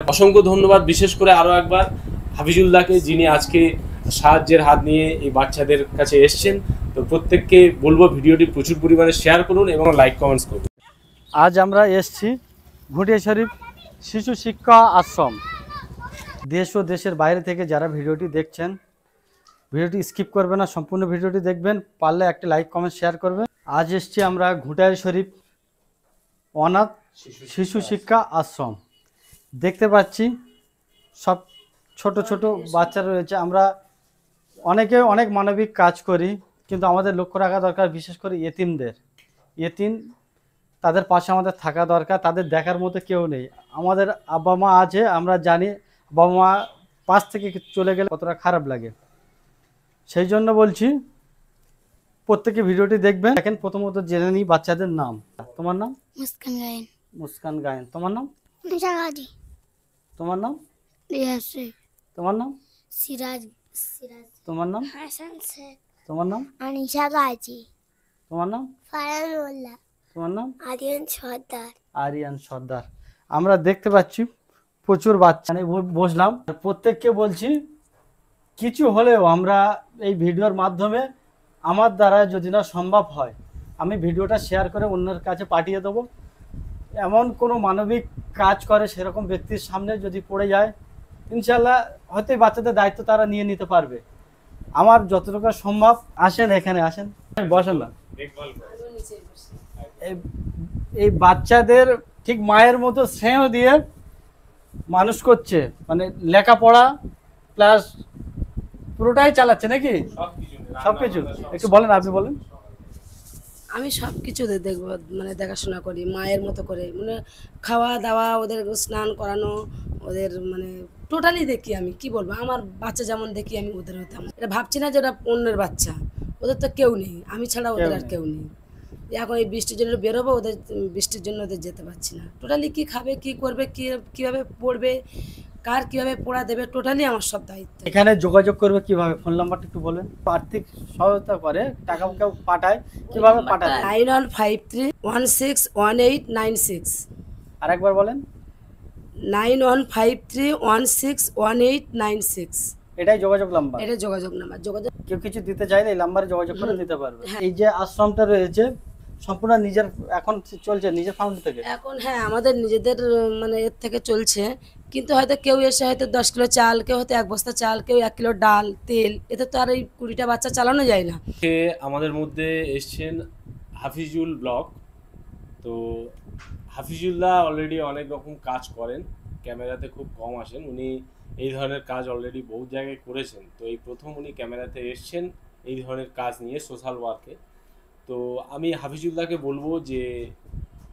অসংখ্য ধন্যবাদ বিশেষ করে আরো একবার হাফিজুল্লাহকে, যিনি আজকে সাহায্যের হাত নিয়ে এই বাচ্চাদের কাছে এসেছেন। তো প্রত্যেককে বলবো ভিডিওটি প্রচুর পরিমাণে শেয়ার করুন এবং লাইক কমেন্টস করুন। আজ আমরা এসেছি ঘুটিয়া শরীফ শিশু শিক্ষা আশ্রম। দেশ ও দেশের বাইরে থেকে যারা ভিডিওটি দেখছেন, ভিডিওটি স্কিপ করবে না, সম্পূর্ণ ভিডিওটি দেখবেন, পারলে একটা লাইক কমেন্ট শেয়ার করবেন। আজ এসেছি আমরা ঘুটিয়া শরীফ অনাথ শিশু শিক্ষা আশ্রম। দেখতে পাচ্ছি সব ছোট ছোট বাচ্চা রয়েছে। আমরা অনেকে অনেক মানবিক কাজ করি, কিন্তু আমাদের লক্ষ্য রাখা দরকার বিশেষ করে ইয়েতিমদের। ইয়েতিম তাদের পাশে আমাদের থাকা দরকার। তাদের দেখার মতো কেউ নেই। আমাদের আব্বা মা আছে, আমরা জানি বাবা মা পাশ থেকে চলে গেলে কতটা খারাপ লাগে। সেই জন্য বলছি প্রত্যেকে ভিডিওটি দেখবেন। দেখেন, প্রথমত জেনে নিই বাচ্চাদের নাম। তোমার নাম? মুস্কান গায়েন। মুস্কান গায়েন। তোমার নাম? নিশাগাজি। তোমার নাম? রিয়াসে। তোমার নাম? সিরাজ। সিরাজ। তোমার নাম? হাসান শেখ। তোমার নাম? আনিশা গাজী। তোমার নাম? ফারানুল্লাহ। তোমার নাম? আরিয়ান সর্দার। আরিয়ান সর্দার। আমরা দেখতে পাচ্ছি প্রচুর বাচ্চা বসলাম। প্রত্যেককে বলছি কিছু হলেও আমরা এই ভিডিওর মাধ্যমে আমার দ্বারা যদি না সম্ভব হয়, আমি ভিডিওটা শেয়ার করে অন্যের কাছে পাঠিয়ে দেবো। এমন কোনো মানবিক কাজ করে সেরকম ব্যক্তির সামনে যদি পড়ে যায়, ইনশাল্লাহ হয়তো এই বাচ্চাদের দায়িত্ব তারা নিয়ে নিতে পারবে। আমার যতটুকু সম্ভব। আসেন, এখানে আসেন, বসেন না। এই বাচ্চাদের ঠিক মায়ের মতো স্নেহ দিয়ে মানুষ করছে, মানে লেখাপড়া প্লাস পুরোটাই চালাচ্ছে নাকি? সবকিছু একটু বলেন, আপনি বলেন। আমি সব কিছু দেখবো, মানে দেখাশোনা করি মায়ের মতো করে, মানে খাওয়া দাওয়া, ওদের স্নান করানো, ওদের মানে টোটালি দেখি। আমি কি বলবো, আমার বাচ্চা যেমন দেখি আমি ওদের হতাম। এটা ভাবছি না যে ওটা অন্যের বাচ্চা, ওদের তো কেউ নেই, আমি ছাড়া ওদের আর কেউ নেই। এখন এই বৃষ্টির জন্য বেরোবো, ওদের বৃষ্টির জন্য ওদের যেতে পারছি না। টোটালি কি খাবে, কি করবে, কীভাবে পড়বে, কার কীভাবে পড়া দেবে, টোটালি আমার সব দায়িত্ব। এখানে যোগাযোগ করবে কিভাবে? ফোন নাম্বারটা একটু বলেন। আর্থিক সহায়তা করে, টাকা কেউ পাঠায়, কিভাবে পাঠায়? 9153161896। আরেকবার বলেন। 9153161896। এটাই যোগাযোগ নাম্বার। এটা যোগাযোগ নাম্বার। যোগাযোগ কেউ কিছু দিতে চাইলে এই নাম্বারে যোগাযোগ করে দিতে পারবে। এই যে আশ্রমটা রয়েছে সম্পূর্ণ নিজের এখন চলছে, নিজের ফান্ড থেকে এখন? হ্যাঁ, আমাদের নিজেদের মানে এর থেকে চলছে, কিন্তু হয়তো কেউ এসে হয়তো 10 কিলো চাল, কেউ হয়তো 1 বস্তা চাল, কেউ 1 কিলো ডাল, তেল, এতে তো আর এই 20টা বাচ্চা চালানো যায় না। আমাদের মধ্যে এসছেন হাফিজুল ব্লগ। তো হাফিজুল্লাহ অলরেডি অনেক রকম কাজ করেন, ক্যামেরাতে খুব কম আসেন। উনি এই ধরনের কাজ অলরেডি বহু জায়গায় করেছেন। তো এই প্রথম উনি ক্যামেরাতে এসছেন এই ধরনের কাজ নিয়ে, সোশ্যাল ওয়ার্কে। তো আমি হাফিজুল্লাহকে বলবো যে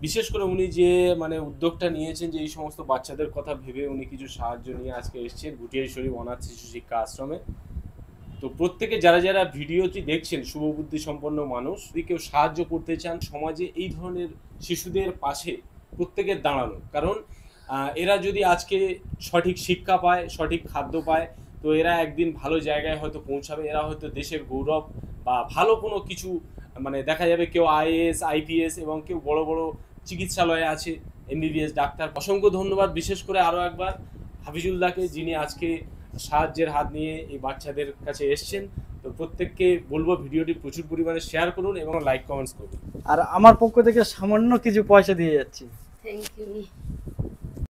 বিশেষ করে উনি যে মানে উদ্যোগটা নিয়েছেন, যে এই সমস্ত বাচ্চাদের কথা ভেবে উনি কিছু সাহায্য নিয়ে আজকে এসছেন ঘুটিয়া শরীফ অনাথ শিশু শিক্ষা আশ্রমে। তো প্রত্যেকে যারা যারা ভিডিওটি দেখছেন, শুভবুদ্ধি সম্পন্ন মানুষ, যদি কেউ সাহায্য করতে চান সমাজে এই ধরনের শিশুদের পাশে প্রত্যেকের দাঁড়ানো। কারণ এরা যদি আজকে সঠিক শিক্ষা পায়, সঠিক খাদ্য পায়, তো এরা একদিন ভালো জায়গায় হয়তো পৌঁছাবে। এরা হয়তো দেশের গৌরব বা ভালো কোনো কিছু, মানে দেখা যাবে কেউ আইএএস আইপিএস এবং কেউ বড় বড় চিকিৎসালয়ে আছে, এমবিবিএস ডাক্তার। অসংখ্য ধন্যবাদ বিশেষ করে আরও একবার হাফিজুল্লাহকে, যিনি আজকে সাহায্যের হাত নিয়ে এই বাচ্চাদের কাছে এসছেন। তো প্রত্যেককে বলবো ভিডিওটি প্রচুর পরিমাণে শেয়ার করুন এবং লাইক কমেন্টস করুন। আর আমার পক্ষ থেকে সামান্য কিছু পয়সা দিয়ে যাচ্ছি। Thank you.